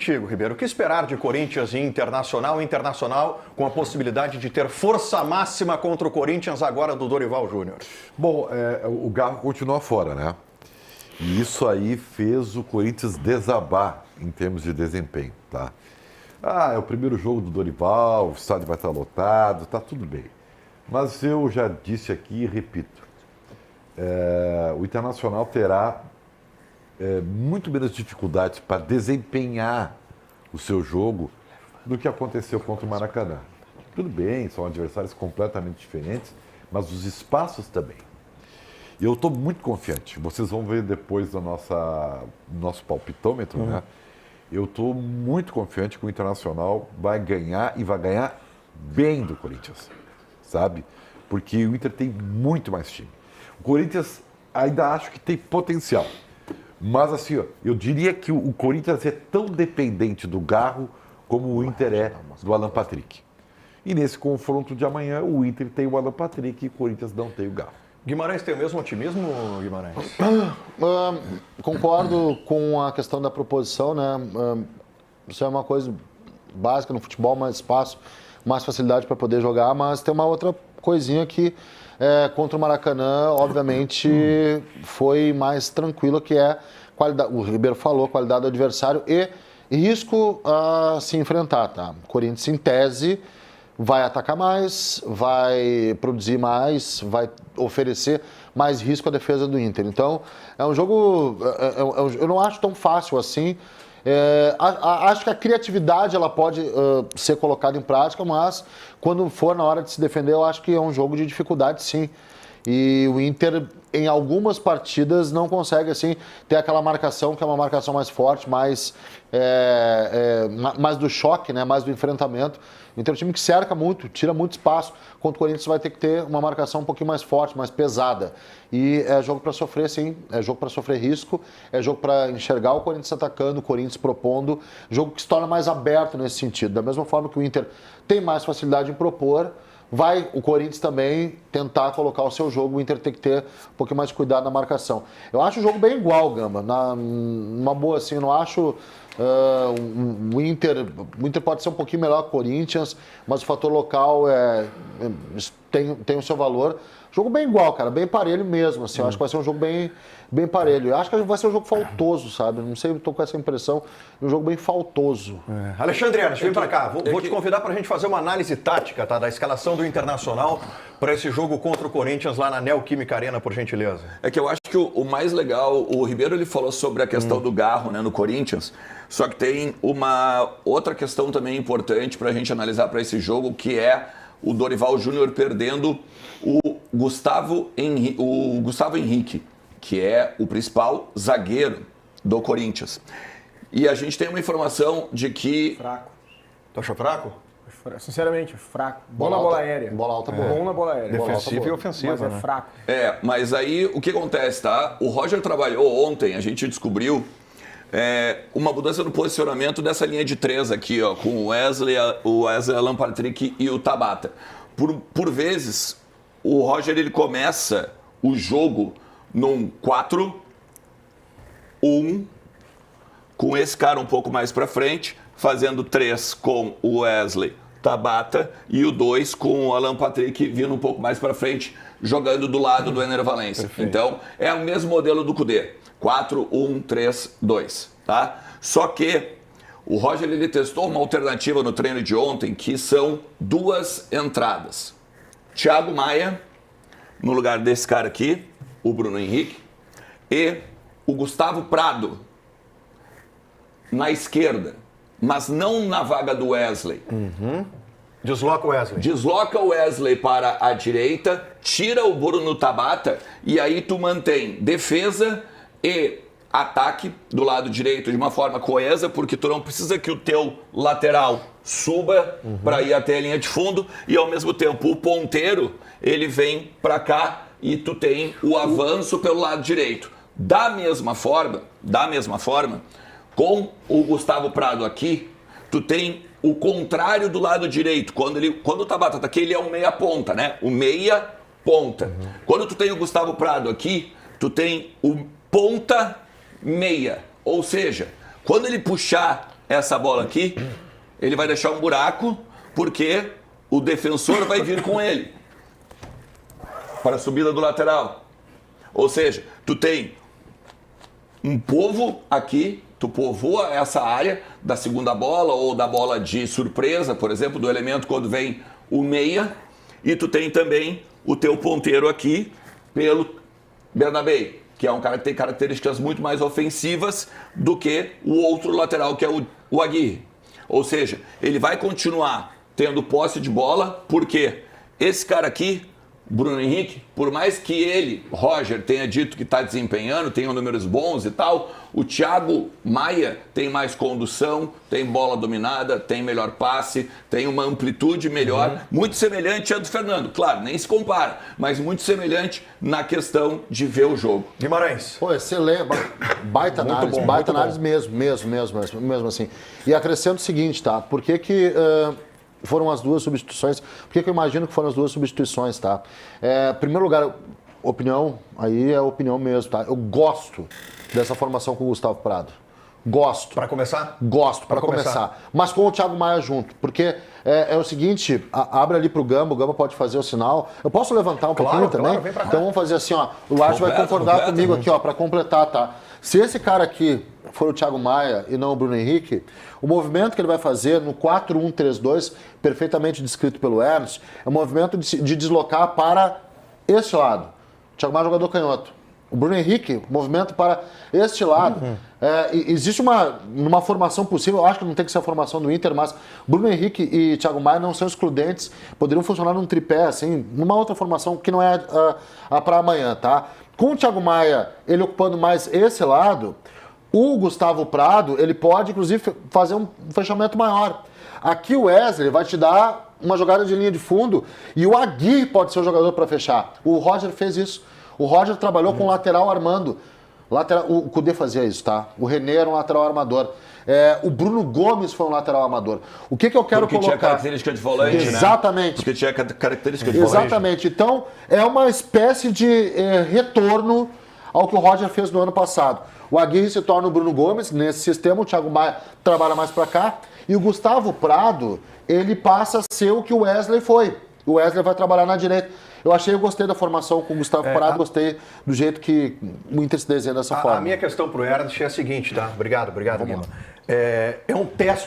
contigo, Ribeiro. O que esperar de Corinthians e Internacional? Internacional com a possibilidade de ter força máxima contra o Corinthians agora do Dorival Júnior. Bom, o Garro continua fora, né? E isso aí fez o Corinthians desabar em termos de desempenho, tá? É o primeiro jogo do Dorival, o estádio vai estar lotado, tá tudo bem. Mas eu já disse aqui e repito, o Internacional terá muito menos dificuldades para desempenhar o seu jogo do que aconteceu contra o Maracanã. Tudo bem, são adversários completamente diferentes, mas os espaços também. E eu estou muito confiante. Vocês vão ver depois do nosso palpitômetro, né? Eu estou muito confiante que o Internacional vai ganhar e vai ganhar bem do Corinthians, sabe? Porque o Inter tem muito mais time. O Corinthians ainda acho que tem potencial. Mas assim, ó, eu diria que o Corinthians é tão dependente do Garro como o Inter é do Alan Patrick. E nesse confronto de amanhã, o Inter tem o Alan Patrick e o Corinthians não tem o Garro. Guimarães tem o mesmo otimismo, Guimarães? Concordo com a questão da proposição, né? Isso é uma coisa básica no futebol, mais espaço, mais facilidade para poder jogar, mas tem uma outra coisinha que contra o Maracanã, obviamente, foi mais tranquilo, que é qualidade, o Ribeiro falou, qualidade do adversário e risco a se enfrentar, tá? O Corinthians, em tese, vai atacar mais, vai produzir mais, vai oferecer mais risco à defesa do Inter. Então, é um jogo, eu não acho tão fácil assim. Acho que a criatividade ela pode ser colocada em prática, mas quando for na hora de se defender, eu acho que é um jogo de dificuldade, sim. E o Inter, em algumas partidas, não consegue assim ter aquela marcação, que é uma marcação mais forte, mais do choque, né? Mais do enfrentamento. Então é um time que cerca muito, tira muito espaço. Contra o Corinthians vai ter que ter uma marcação um pouquinho mais forte, mais pesada. E é jogo para sofrer, sim. É jogo para sofrer risco. É jogo para enxergar o Corinthians atacando, o Corinthians propondo. Jogo que se torna mais aberto nesse sentido. Da mesma forma que o Inter tem mais facilidade em propor, vai o Corinthians também tentar colocar o seu jogo. O Inter tem que ter um pouquinho mais de cuidado na marcação. Eu acho o jogo bem igual, Gamba. Numa boa, assim, eu não acho... o Inter pode ser um pouquinho melhor que o Corinthians, mas o fator local tem o seu valor. Jogo bem igual, cara, bem parelho mesmo, assim. Eu acho que vai ser um jogo bem parelho. Eu acho que vai ser um jogo faltoso, sabe? Não sei, eu tô com essa impressão. Um jogo bem faltoso. Alexandre Ernst, vem pra cá. Vou te convidar pra gente fazer uma análise tática, tá? Da escalação do Internacional para esse jogo contra o Corinthians lá na Neoquímica Arena, por gentileza. É que eu acho que o mais legal, o Ribeiro ele falou sobre a questão do Garro, né, no Corinthians, só que tem uma outra questão também importante pra gente analisar para esse jogo, que é o Dorival Júnior perdendo o Gustavo Henrique, que é o principal zagueiro do Corinthians. E a gente tem uma informação de que... Fraco. Tu achou fraco? Sinceramente, fraco. Bom na bola aérea. Bola alta boa. Bom na bola aérea. Defensiva e ofensiva, mas é né? fraco. Mas aí o que acontece, tá? O Roger trabalhou ontem, a gente descobriu uma mudança no posicionamento dessa linha de 3 aqui, ó, com o Wesley, Alan Patrick e o Tabata. Por vezes, o Roger ele começa o jogo num 4-1, com esse cara um pouco mais para frente, fazendo 3 com o Wesley, Tabata, e o 2 com o Alan Patrick vindo um pouco mais para frente, jogando do lado do Ener Valencia. Perfeito. Então, é o mesmo modelo do Kudê. 4-1-3-2, tá? Só que o Roger ele testou uma alternativa no treino de ontem, que são 2 entradas. Thiago Maia, no lugar desse cara aqui, o Bruno Henrique, e o Gustavo Prado, na esquerda, mas não na vaga do Wesley. Desloca o Wesley. Desloca o Wesley para a direita, tira o Bruno Tabata, e aí tu mantém defesa e ataque do lado direito de uma forma coesa, porque tu não precisa que o teu lateral suba para ir até a linha de fundo, e ao mesmo tempo o ponteiro ele vem para cá e tu tem o avanço pelo lado direito. Da mesma forma, com o Gustavo Prado aqui, tu tem o contrário do lado direito. Quando o Tabata tá aqui, ele é um meia ponta, né? O meia ponta. Quando tu tem o Gustavo Prado aqui, tu tem o ponta meia. Ou seja, quando ele puxar essa bola aqui, ele vai deixar um buraco, porque o defensor vai vir com ele para a subida do lateral. Ou seja, tu tem um povo aqui, tu povoa essa área da segunda bola ou da bola de surpresa, por exemplo, do elemento quando vem o meia, e tu tem também o teu ponteiro aqui pelo Bernabé, que é um cara que tem características muito mais ofensivas do que o outro lateral, que é o Aguirre. Ou seja, ele vai continuar tendo posse de bola, porque esse cara aqui, Bruno Henrique, por mais que ele, Roger, tenha dito que está desempenhando, tenha números bons e tal, o Thiago Maia tem mais condução, tem bola dominada, tem melhor passe, tem uma amplitude melhor, muito semelhante à do Fernando. Claro, nem se compara, mas muito semelhante na questão de ver o jogo. Guimarães. Pô, excelente, baita análise, baita análise mesmo assim. E acrescento o seguinte, tá? Por que foram as duas substituições? Por que eu imagino que foram as duas substituições, tá? Em primeiro lugar, opinião, aí é opinião mesmo, tá? Eu gosto dessa formação com o Gustavo Prado. Gosto. Para começar? Gosto, para começar. Mas com o Thiago Maia junto. Porque é o seguinte, abre ali pro Gamba, o Gamba pode fazer o sinal. Eu posso levantar um pouquinho também? Vem pra cá. Então vamos fazer assim, ó. O Arte vai concordar comigo aqui, ó, para completar, tá? Se esse cara aqui for o Thiago Maia e não o Bruno Henrique, o movimento que ele vai fazer no 4-1-3-2, perfeitamente descrito pelo Ernst, é um movimento de deslocar para este lado. O Thiago Maia é jogador canhoto. O Bruno Henrique, movimento para este lado. Existe numa formação possível, eu acho que não tem que ser a formação do Inter, mas Bruno Henrique e Thiago Maia não são excludentes, poderiam funcionar num tripé, assim, numa outra formação que não é a para amanhã, tá? Com o Thiago Maia, ele ocupando mais esse lado, o Gustavo Prado, ele pode, inclusive, fazer um fechamento maior. Aqui o Wesley vai te dar uma jogada de linha de fundo e o Aguirre pode ser o jogador para fechar. O Roger fez isso. O Roger trabalhou com lateral armando. O Cudê fazia isso, tá? O René era um lateral armador. O Bruno Gomes foi um lateral armador. O que eu quero colocar? Porque tinha característica de volante, Exatamente. Né? Porque tinha característica de volante. Exatamente. Então, é uma espécie de retorno ao que o Roger fez no ano passado. O Aguirre se torna o Bruno Gomes nesse sistema, o Thiago Maia trabalha mais para cá, e o Gustavo Prado, ele passa a ser o que o Wesley foi. O Wesley vai trabalhar na direita. Eu gostei da formação com o Gustavo Prado, gostei do jeito que o Inter se desenha dessa forma. A minha questão pro Ernst é a seguinte, tá? Obrigado, Guilherme. É um teste